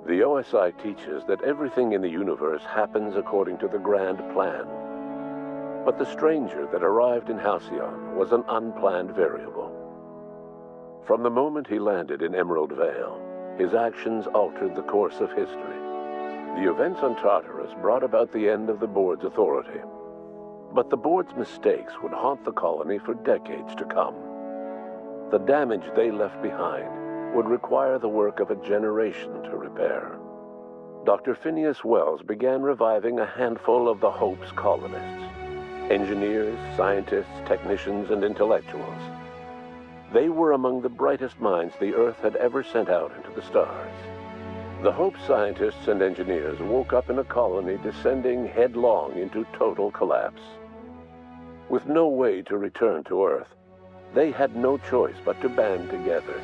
The OSI teaches that everything in the universe happens according to the grand plan. But the stranger that arrived in Halcyon was an unplanned variable. From the moment he landed in Emerald Vale, his actions altered the course of history. The events on Tartarus brought about the end of the board's authority. But the board's mistakes would haunt the colony for decades to come. The damage they left behind would require the work of a generation to repair. Dr. Phineas Wells began reviving a handful of the Hope's colonists, engineers, scientists, technicians, and intellectuals. They were among the brightest minds the Earth had ever sent out into the stars. The Hope scientists and engineers woke up in a colony descending headlong into total collapse. With no way to return to Earth, they had no choice but to band together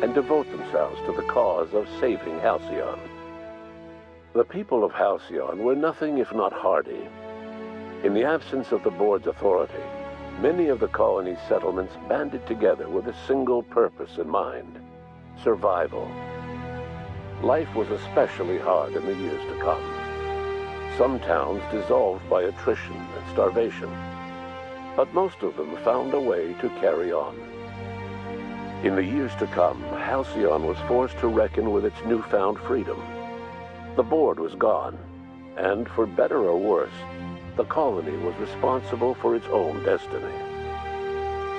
and devote themselves to the cause of saving Halcyon. The people of Halcyon were nothing if not hardy. In the absence of the board's authority, many of the colony's settlements banded together with a single purpose in mind: survival. Life was especially hard in the years to come. Some towns dissolved by attrition and starvation, but most of them found a way to carry on. In the years to come, Halcyon was forced to reckon with its newfound freedom. The board was gone, and for better or worse, the colony was responsible for its own destiny.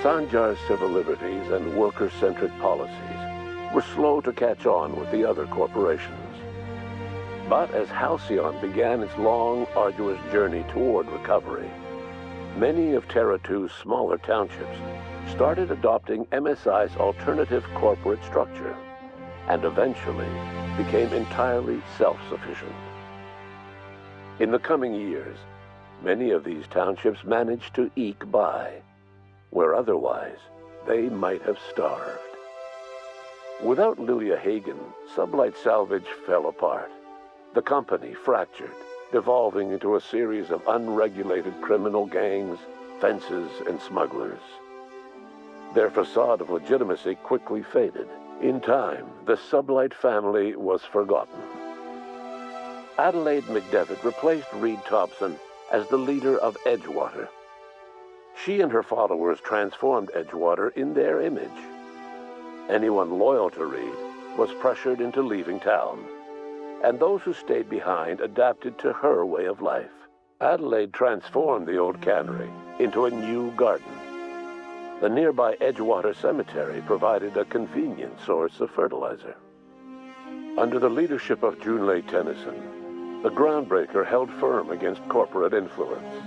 Sanjar's civil liberties and worker-centric policies were slow to catch on with the other corporations. But as Halcyon began its long, arduous journey toward recovery, many of Terra 2's smaller townships started adopting MSI's alternative corporate structure, and eventually became entirely self-sufficient. In the coming years, many of these townships managed to eke by, where otherwise they might have starved. Without Lilia Hagen, Sublight Salvage fell apart. The company fractured, devolving into a series of unregulated criminal gangs, fences, and smugglers. Their facade of legitimacy quickly faded. In time, the Sublight family was forgotten. Adelaide McDevitt replaced Reed Thompson as the leader of Edgewater. She and her followers transformed Edgewater in their image. Anyone loyal to Reed was pressured into leaving town, and those who stayed behind adapted to her way of life. Adelaide transformed the old cannery into a new garden. The nearby Edgewater Cemetery provided a convenient source of fertilizer. Under the leadership of Junlei Tennyson, the Groundbreaker held firm against corporate influence.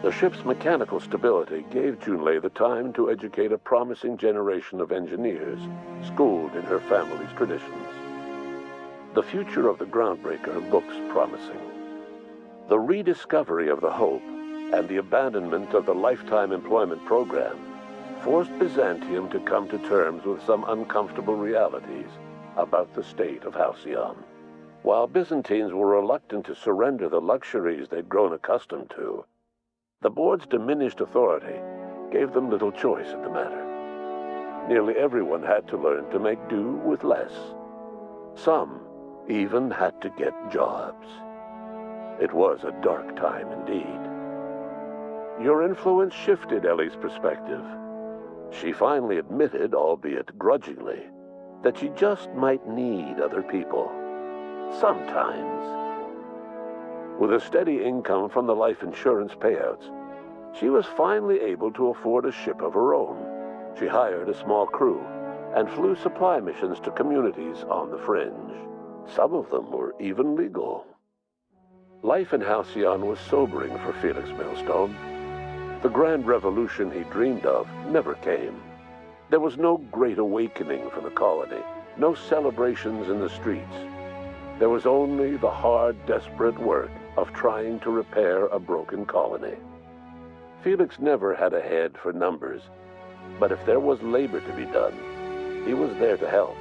The ship's mechanical stability gave Junlei the time to educate a promising generation of engineers schooled in her family's traditions. The future of the Groundbreaker looks promising. The rediscovery of the Hope and the abandonment of the Lifetime Employment Program forced Byzantium to come to terms with some uncomfortable realities about the state of Halcyon. While Byzantines were reluctant to surrender the luxuries they'd grown accustomed to, the board's diminished authority gave them little choice in the matter. Nearly everyone had to learn to make do with less. Some even had to get jobs. It was a dark time indeed. Your influence shifted Ellie's perspective. She finally admitted, albeit grudgingly, that she just might need other people. Sometimes. With a steady income from the life insurance payouts, she was finally able to afford a ship of her own. She hired a small crew and flew supply missions to communities on the fringe. Some of them were even legal. Life in Halcyon was sobering for Felix Millstone. The grand revolution he dreamed of never came. There was no great awakening for the colony, no celebrations in the streets. There was only the hard, desperate work of trying to repair a broken colony. Felix never had a head for numbers, but if there was labor to be done, he was there to help.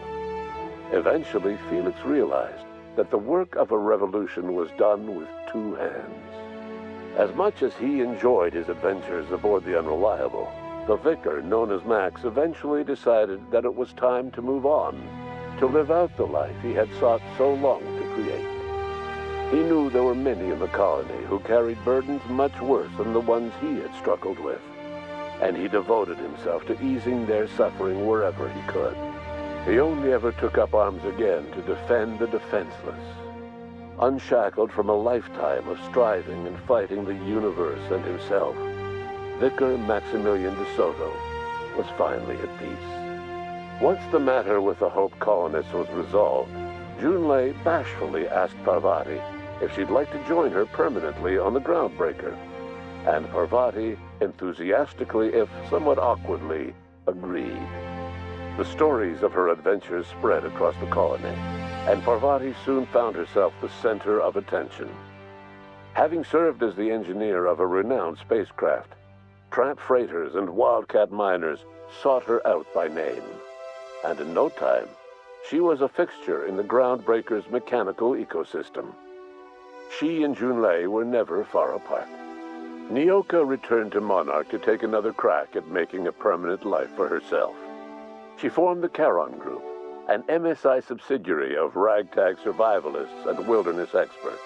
Eventually, Felix realized that the work of a revolution was done with two hands. As much as he enjoyed his adventures aboard the Unreliable, the vicar, known as Max, eventually decided that it was time to move on, to live out the life he had sought so long to create. He knew there were many in the colony who carried burdens much worse than the ones he had struggled with, and he devoted himself to easing their suffering wherever he could. He only ever took up arms again to defend the defenseless. Unshackled from a lifetime of striving and fighting the universe and himself, Vicar Maximilian de Soto was finally at peace. Once the matter with the Hope colonists was resolved, Junlei bashfully asked Parvati if she'd like to join her permanently on the Groundbreaker, and Parvati enthusiastically, if somewhat awkwardly, agreed. The stories of her adventures spread across the colony, and Parvati soon found herself the center of attention. Having served as the engineer of a renowned spacecraft, tramp freighters and wildcat miners sought her out by name, and in no time, she was a fixture in the Groundbreaker's mechanical ecosystem. She and Junlei were never far apart. Nyoka returned to Monarch to take another crack at making a permanent life for herself. She formed the Charon Group, an MSI subsidiary of ragtag survivalists and wilderness experts.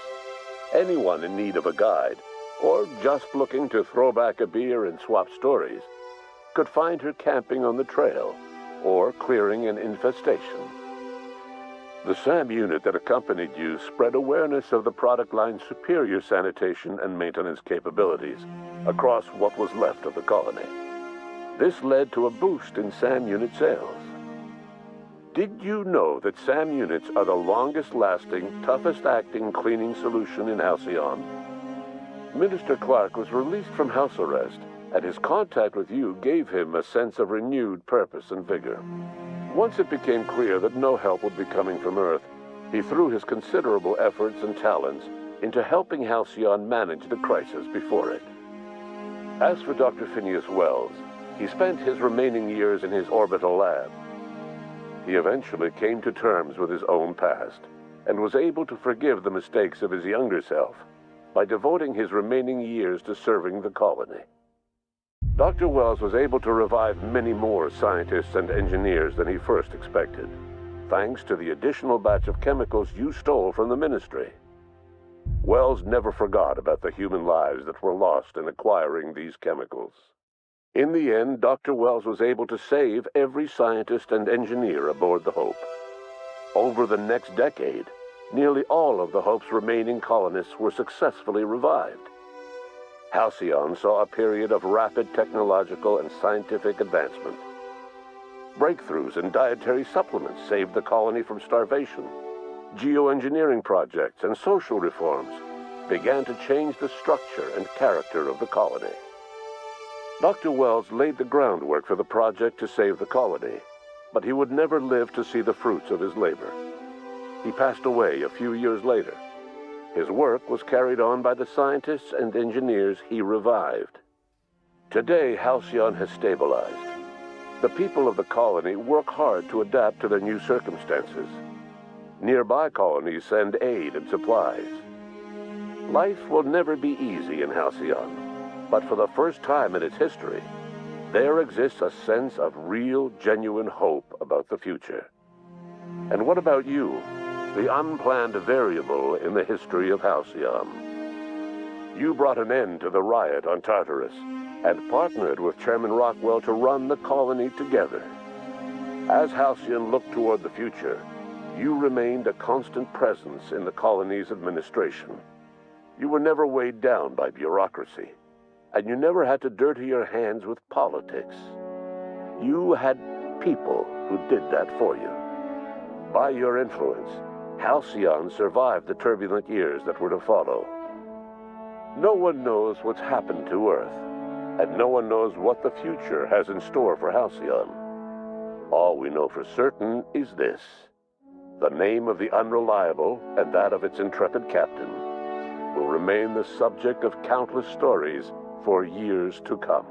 Anyone in need of a guide, or just looking to throw back a beer and swap stories, could find her camping on the trail or clearing an infestation. The SAM unit that accompanied you spread awareness of the product line's superior sanitation and maintenance capabilities across what was left of the colony. This led to a boost in SAM unit sales. Did you know that SAM units are the longest-lasting, toughest-acting cleaning solution in Halcyon? Minister Clark was released from house arrest, and his contact with you gave him a sense of renewed purpose and vigor. Once it became clear that no help would be coming from Earth, he threw his considerable efforts and talents into helping Halcyon manage the crisis before it. As for Dr. Phineas Wells, he spent his remaining years in his orbital lab. He eventually came to terms with his own past and was able to forgive the mistakes of his younger self by devoting his remaining years to serving the colony. Dr. Wells was able to revive many more scientists and engineers than he first expected, thanks to the additional batch of chemicals you stole from the Ministry. Wells never forgot about the human lives that were lost in acquiring these chemicals. In the end, Dr. Wells was able to save every scientist and engineer aboard the Hope. Over the next decade, nearly all of the Hope's remaining colonists were successfully revived. Halcyon saw a period of rapid technological and scientific advancement. Breakthroughs in dietary supplements saved the colony from starvation. Geoengineering projects and social reforms began to change the structure and character of the colony. Dr. Wells laid the groundwork for the project to save the colony, but he would never live to see the fruits of his labor. He passed away a few years later. His work was carried on by the scientists and engineers he revived. Today, Halcyon has stabilized. The people of the colony work hard to adapt to their new circumstances. Nearby colonies send aid and supplies. Life will never be easy in Halcyon, but for the first time in its history, there exists a sense of real, genuine hope about the future. And what about you? The unplanned variable in the history of Halcyon. You brought an end to the riot on Tartarus and partnered with Chairman Rockwell to run the colony together. As Halcyon looked toward the future, you remained a constant presence in the colony's administration. You were never weighed down by bureaucracy, and you never had to dirty your hands with politics. You had people who did that for you. By your influence, Halcyon survived the turbulent years that were to follow. No one knows what's happened to Earth, and no one knows what the future has in store for Halcyon. All we know for certain is this: the name of the Unreliable and that of its intrepid captain will remain the subject of countless stories for years to come.